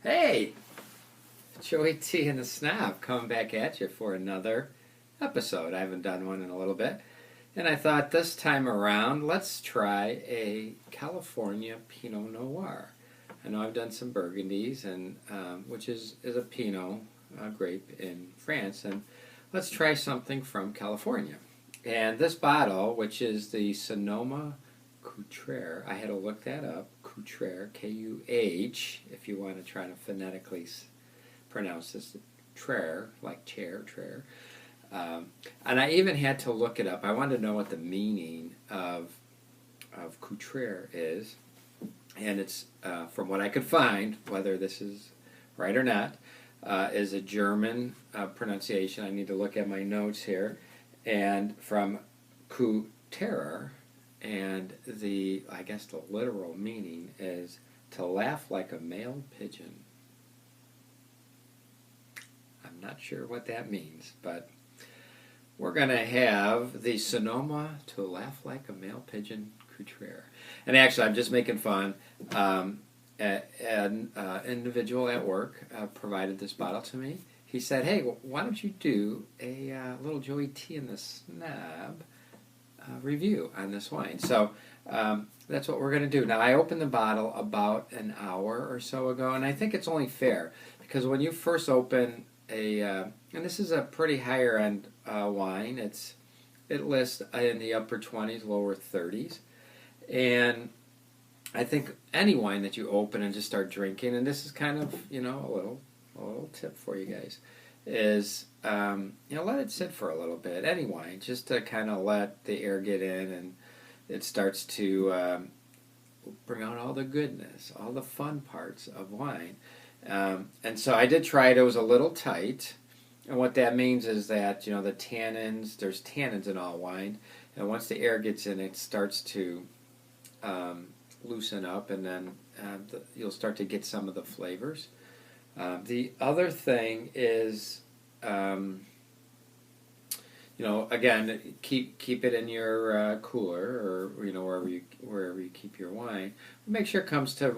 Hey, Joey T and the Snob coming back at you for another episode. I haven't done one in a little bit. And I thought this time around, let's try a California Pinot Noir. I know I've done some Burgundies, and which is a Pinot grape in France, and let's try something from California. And this bottle, which is the Sonoma Cutrer, I had to look that up. Cutrer, Kuh, if you want to try to phonetically pronounce this, Trer, like chair, Trer. And I even had to look it up. I wanted to know what the meaning of Cutrer is, and it's from what I could find, whether this is right or not, is a German pronunciation. I need to look at my notes here, and from Cutrer, and I guess the literal meaning is to laugh like a male pigeon. I'm not sure what that means, but we're going to have the Sonoma to laugh like a male pigeon Cutrer. And actually, I'm just making fun. An individual at work provided this bottle to me. He said, hey, why don't you do a little Joey T and the Snob review on this wine. So that's what we're going to do. Now, I opened the bottle about an hour or so ago, and I think it's only fair because when you first open and this is a pretty higher end wine. It lists in the upper 20s, lower 30s, and I think any wine that you open and just start drinking, and this is kind of a little tip for you guys, is let it sit for a little bit. Any wine, just to kind of let the air get in, and it starts to bring out all the goodness, all the fun parts of wine. And so I did try it. It was a little tight, and what that means is that the tannins. There's tannins in all wine, and once the air gets in, it starts to loosen up, and then you'll start to get some of the flavors. The other thing is, again, keep it in your cooler or wherever you keep your wine. Make sure it comes to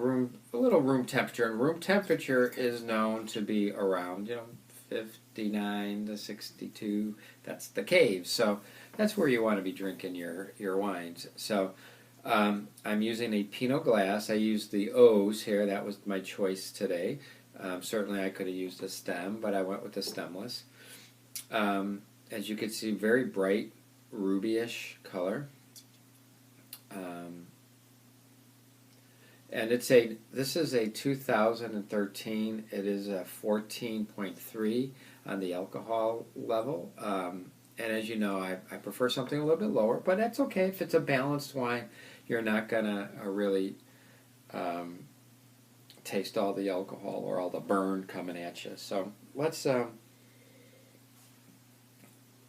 a little room temperature, and room temperature is known to be around 59 to 62. That's the cave, so that's where you want to be drinking your wines. So I'm using a Pinot glass. I used the O's here. That was my choice today. Certainly I could have used a stem, but I went with the stemless. As you can see, very bright ruby-ish color. And this is a 2013. It is a 14.3 on the alcohol level. And as you know, I prefer something a little bit lower, but that's okay. If it's a balanced wine, you're not going to really taste all the alcohol or all the burn coming at you. So let's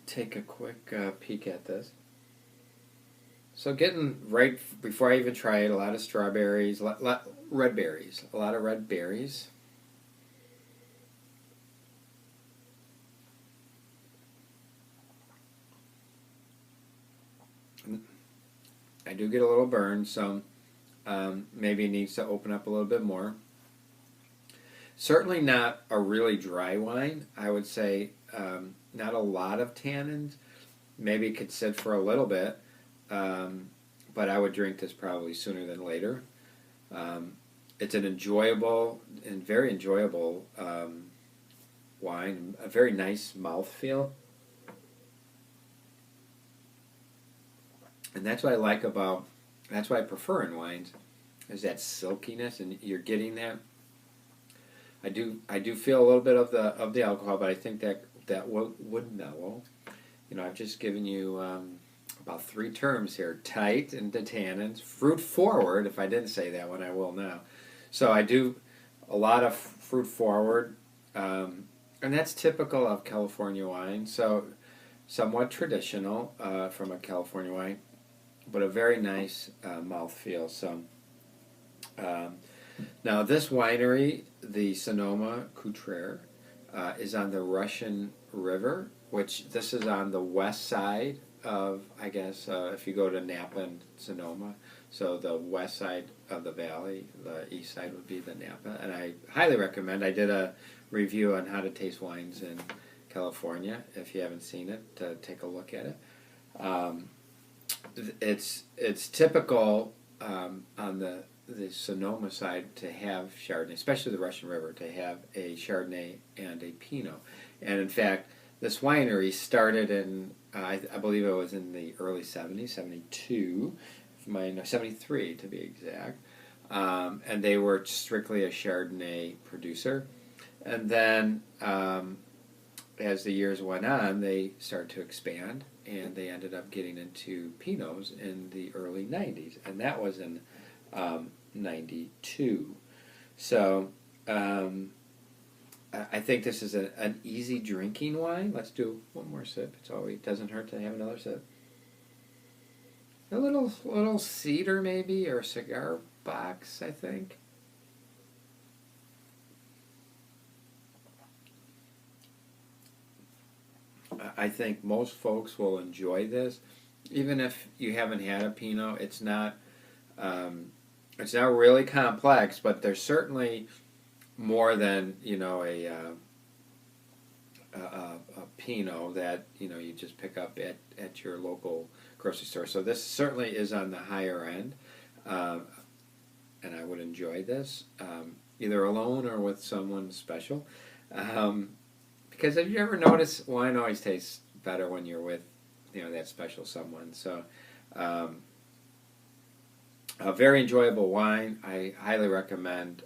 take a quick peek at this. So getting right before I even try it, a lot of strawberries, red berries, a lot of red berries. I do get a little burn, so maybe it needs to open up a little bit more. Certainly not a really dry wine. I would say not a lot of tannins. Maybe it could sit for a little bit, but I would drink this probably sooner than later. It's an enjoyable and very enjoyable wine, a very nice mouthfeel. And that's what I like that's what I prefer in wines, is that silkiness, and you're getting that. I do feel a little bit of the alcohol, but I think that would mellow. I've just given you about 3 terms here: tight and the tannins, fruit forward. If I didn't say that one, I will now. So I do a lot of fruit forward, and that's typical of California wine. So somewhat traditional from a California wine, but a very nice mouthfeel. So now this winery, the Sonoma Cutrer, is on the Russian River, which this is on the west side of, I guess, if you go to Napa and Sonoma. So the west side of the valley, the east side would be the Napa. And I highly recommend. I did a review on how to taste wines in California. If you haven't seen it, take a look at it. It's typical on the Sonoma side to have Chardonnay, especially the Russian River, to have a Chardonnay and a Pinot. And in fact, this winery started in, I believe it was in the early 70s, 72, 73 to be exact. And they were strictly a Chardonnay producer. And then as the years went on, they started to expand, and they ended up getting into Pinots in the early 90s. And that was in 92. So I think this is an easy drinking wine. Let's do one more sip. It doesn't hurt to have another sip. A little cedar maybe, or cigar box, I think. I think most folks will enjoy this, even if you haven't had a Pinot. It's not really complex, but there's certainly more than a Pinot that you just pick up at your local grocery store. So this certainly is on the higher end, and I would enjoy this either alone or with someone special. Because have you ever noticed wine always tastes better when you're with that special someone? So a very enjoyable wine. I highly recommend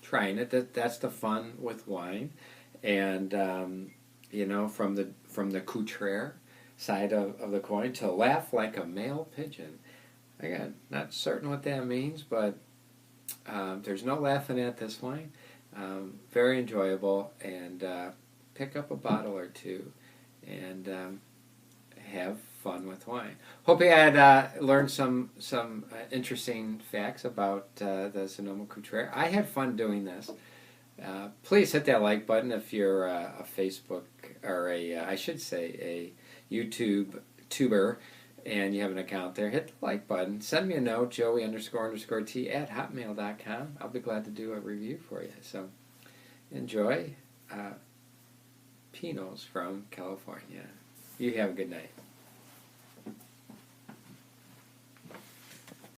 trying it. That's the fun with wine, and from the Cutrer side of the coin, to laugh like a male pigeon. Again, not certain what that means, but there's no laughing at this wine. Very enjoyable, and pick up a bottle or two and have fun with wine. Hope you had learned some interesting facts about the Sonoma Cutrer. I had fun doing this. Please hit that like button if you're a Facebook or I should say a YouTube tuber and you have an account there. Hit the like button. Send me a note, Joey__T at hotmail.com. I'll be glad to do a review for you. So enjoy Pinots from California. You have a good night.